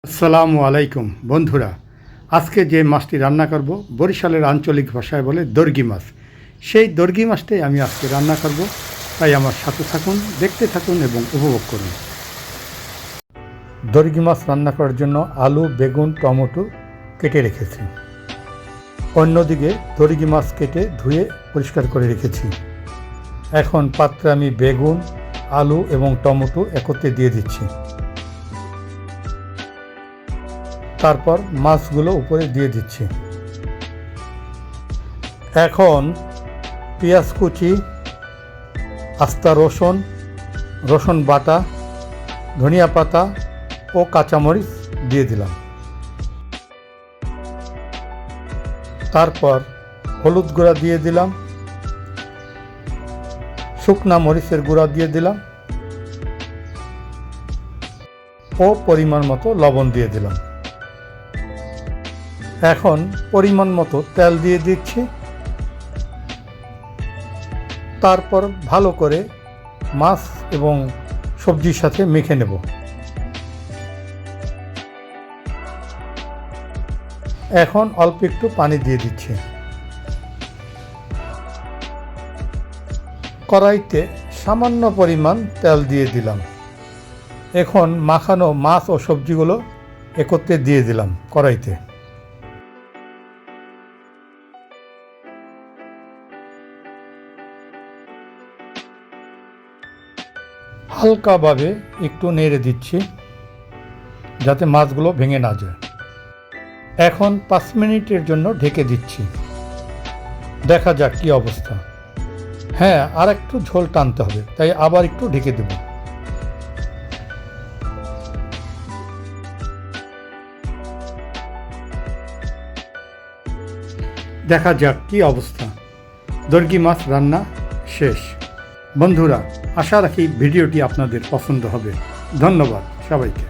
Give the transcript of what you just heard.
আসসালামু আলাইকুম বন্ধুরা, আজকে যে মাছটি রান্না করব বরিশালের আঞ্চলিক ভাষায় বলে দর্গি মাছ। সেই দর্গি মাছটাই আমি আজকে রান্না করব, তাই আমার সাথে থাকুন, দেখতে থাকুন এবং উপভোগ করুন। দর্গি মাছ রান্না করার জন্য আলু, বেগুন, টমেটো কেটে রেখেছি। অন্যদিকে দর্গি মাছ কেটে ধুয়ে পরিষ্কার করে রেখেছি। এখন পাত্রে আমি বেগুন, আলু এবং টমেটো একত্রে দিয়ে দিচ্ছি। তারপর মাছগুলো উপরে দিয়ে দিচ্ছি। এখন পেঁয়াজ কুচি, আস্তা রসুন বাটা, ধনিয়া পাতা ও কাঁচামরিচ দিয়ে দিলাম। তারপর হলুদ গুঁড়া দিয়ে দিলাম, শুকনা মরিচের গুঁড়া দিয়ে দিলাম ও পরিমাণ মতো লবণ দিয়ে দিলাম। এখন পরিমাণ মতো তেল দিয়ে দিচ্ছি। তারপর ভালো করে মাছ এবং সবজির সাথে মেখে নেব। এখন অল্প একটু পানি দিয়ে দিচ্ছি। কড়াইতে সামান্য পরিমাণ তেল দিয়ে দিলাম। এখন মাখানো মাছ ও সবজিগুলো একত্রে দিয়ে দিলাম কড়াইতে। হালকাভাবে একটু নেড়ে দিচ্ছি যাতে মাছগুলো ভেঙে না যায়। এখন 5 মিনিটের জন্য ঢেকে দিচ্ছি। দেখা যাক কী অবস্থা। হ্যাঁ, আর একটু ঝোল টানতে হবে, তাই আবার একটু ঢেকে দেব। দেখা যাক কী অবস্থা। দর্গি মাছ রান্না শেষ। বন্ধুরা, আশা রাখি ভিডিওটি আপনাদের পছন্দ হবে। ধন্যবাদ সবাইকে।